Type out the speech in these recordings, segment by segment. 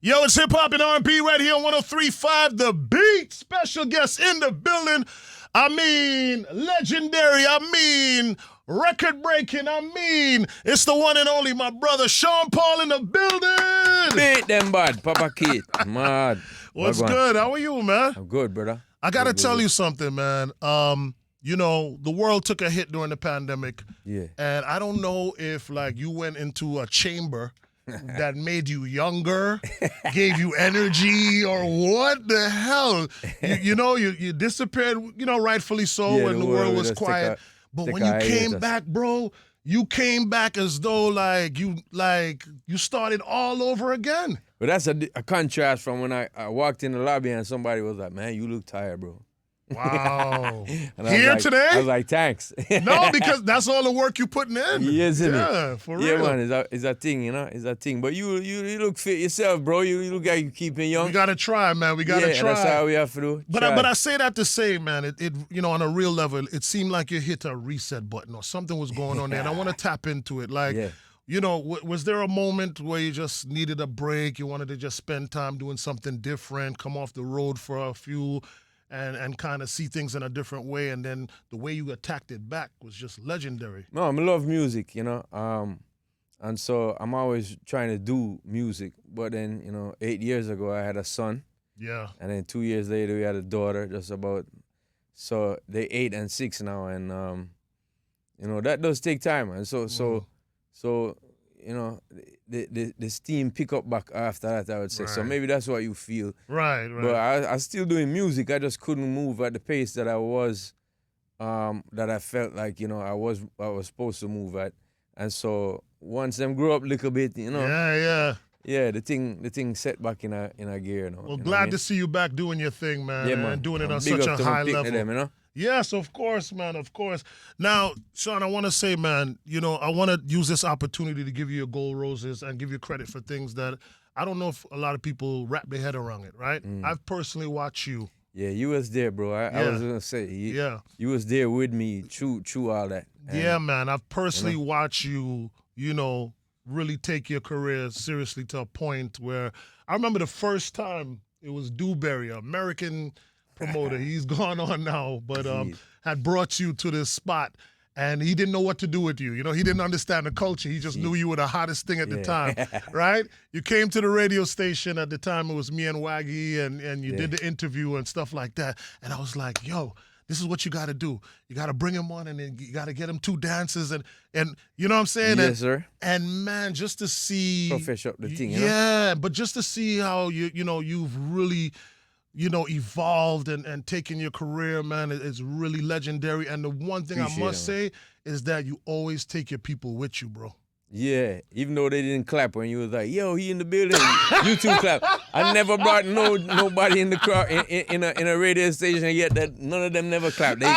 Yo, it's hip hop and R&B right here on 103.5 The Beat. Special guest in the building. I mean, legendary. I mean, record breaking. I mean, it's the one and only my brother Sean Paul in the building. Beat them bad, Papa Keith. Mad. What's good? How are you, man? I'm good, brother. I gotta tell you something, man. You know, the world took a hit during the pandemic. Yeah. And I don't know if like you went into a chamber that made you younger, gave you energy, or what the hell? You disappeared, rightfully so, Yeah, when the world was quiet. But take when a you came hiatus. back, bro, you came back as though you started all over again. But that's a contrast from when I walked in the lobby and somebody was like, man, you look tired, bro. Wow. And I was Here like- today? I was like, thanks. No, because that's all the work you putting in. Yes, isn't it? Yeah, for real. Yeah, man, it's a thing, It's a thing. But you look fit yourself, bro. You look like you keeping young. We gotta try, man. We gotta yeah, try. that's how we have to do. But Try. I say that to say, man, it on a real level, it seemed like you hit a reset button or something was going on there, and I want to tap into it. Like, Yeah. was there a moment where you just needed a break? You wanted to just spend time doing something different, come off the road for a few, and kind of see things in a different way, and then the way you attacked it back was just legendary. No, I love music, and so I'm always trying to do music. But then, 8 years ago, I had a son. Yeah. And then 2 years later, we had a daughter, so they're 8 and 6 now, and that does take time, and so the steam pick up back after that, I would say. So Right. maybe that's what you feel. Right. But I still doing music. I just couldn't move at the pace that I was, that I felt like I was supposed to move at, and so once them grew up a little bit, Yeah. yeah, the thing set back in a gear now. Well, you know what I glad mean? to see you back doing your thing, man. Yeah, and man. doing it on Big such up a to my high people level. them, Yes, of course, man, of course. Now, Sean, I want to say, man, I want to use this opportunity to give you your gold roses and give you credit for things that I don't know if a lot of people wrap their head around it, right? I've personally watched you. Yeah, you was there, bro. I Yeah. was gonna say, Yeah. you was there with me through all that. And Yeah, man. I've personally watched you, really take your career seriously to a point where I remember the first time it was Dewberry, American promoter. He's gone on now, but had brought you to this spot. And he didn't know what to do with you. He didn't understand the culture. He just knew you were the hottest thing at the time, right? You came to the radio station at the time. It was me and Waggy, and you did the interview and stuff like that. And I was like, yo, this is what you got to do. You got to bring him on, and then you got to get him 2 dances, and you know what I'm saying? Yes, sir. And man, just to see, Profesh up the thing, yeah, but just to see how you've really, evolved and taken your career, man, is really legendary. And the one thing Appreciate I must it, say is that you always take your people with you, bro. Yeah, even though they didn't clap when you was like, yo, he in the building, you two clap. I never brought nobody in the crowd in a radio station yet that none of them never clapped. They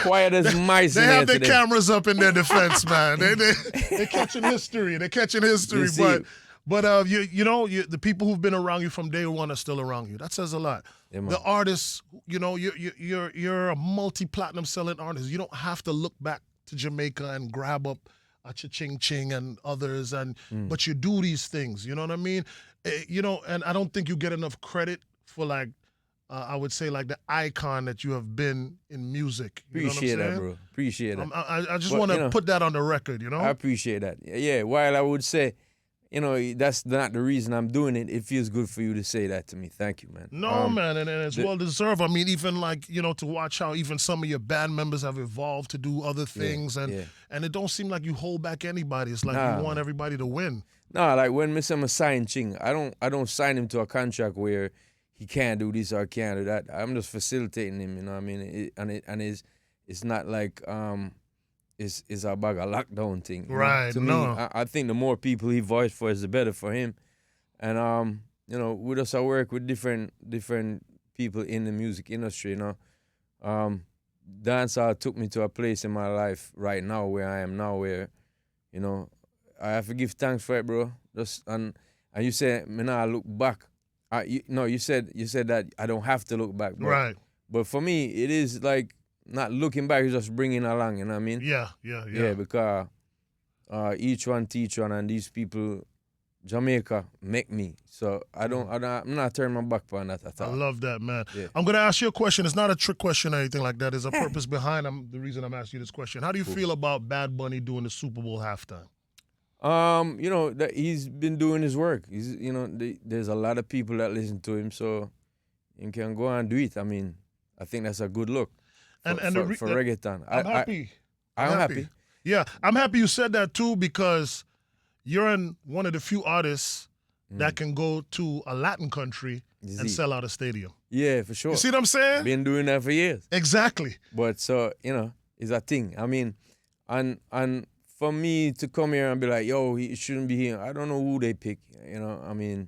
quiet as mice They in have there their today. cameras up in their defense, man. They're catching history. They're catching history. You see But it. the people who've been around you from day one are still around you. That says a lot. Yeah, man. The artists, you're a multi-platinum selling artist. You don't have to look back to Jamaica and grab up a Cha-Ching Ching and others, but you do these things. You know what I mean? And I don't think you get enough credit for I would say the icon that you have been in music. You Appreciate know what I'm that, saying? bro. Appreciate that. I just But, want to put that on the record, I appreciate that. Yeah, while I would say, that's not the reason I'm doing it, it feels good for you to say that to me. Thank you, man. No, man, and it's well deserved. I mean, even to watch how even some of your band members have evolved to do other things, and it don't seem like you hold back anybody. It's like you want everybody to win. No, like when Mr. sign Ching, I don't sign him to a contract where he can't do this or can't do that. I'm just facilitating him, you know what I mean? It's not like it's a bag of lockdown thing. Right, To me, I think the more people he voiced for is the better for him. And we just work with different people in the music industry, Dancehall took me to a place in my life right now where I am now where, I have to give thanks for it, bro. And you said, me nah look back. You said that I don't have to look back. Right. But for me, it is like not looking back, it's just bringing along, you know what I mean? Yeah. Yeah, because each one teach one, and these people Jamaica make me. So I'm not turning my back on that at I all. love that, man. Yeah. I'm going to ask you a question. It's not a trick question or anything like that. There's a purpose behind the reason I'm asking you this question. How do you feel about Bad Bunny doing the Super Bowl halftime? That he's been doing his work. There's a lot of people that listen to him, so you can go and do it. I mean, I think that's a good look for reggaeton. I'm happy. I'm happy. Yeah, I'm happy you said that too, because you're in one of the few artists that can go to a Latin country and sell out a stadium. Yeah, for sure. You see what I'm saying? Been doing that for years. Exactly. But so, it's a thing. I mean, and for me to come here and be like, yo, he shouldn't be here, I don't know who they pick, I mean,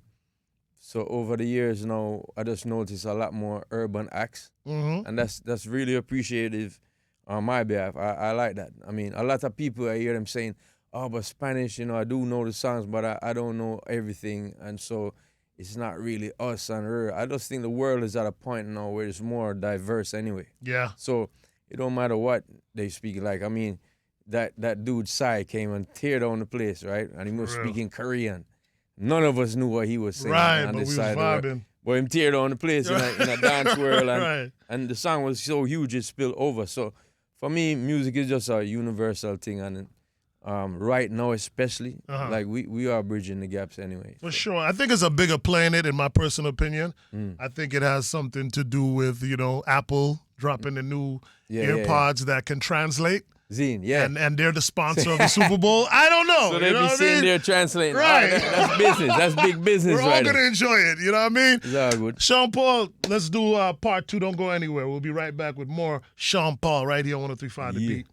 so over the years now, I just noticed a lot more urban acts, and that's really appreciative on my behalf. I like that. I mean, a lot of people, I hear them saying, oh, but Spanish, I do know the songs, but I don't know everything, and so it's not really us and her. I just think the world is at a point now where it's more diverse anyway. Yeah. So it don't matter what they speak like. I mean, that dude Psy came and tear down the place, right? And he was speaking Korean. None of us knew what he was saying. Right, on but this we was side vibing. But him tear down the place in a dance world, and, Right. and the song was so huge it spilled over. So for me, music is just a universal thing, and right now especially, like we are bridging the gaps anyway. For sure. I think it's a bigger play in it, in my personal opinion. I think it has something to do with, Apple dropping the new AirPods that can translate. Zine, yeah. And they're the sponsor of the Super Bowl. I don't know. So they be sitting there translating. Right. That's business. That's big business. We're all right going to enjoy it. You know what I mean? It's all good. Sean Paul, let's do part 2. Don't go anywhere. We'll be right back with more Sean Paul right here on 103.5 The Beat.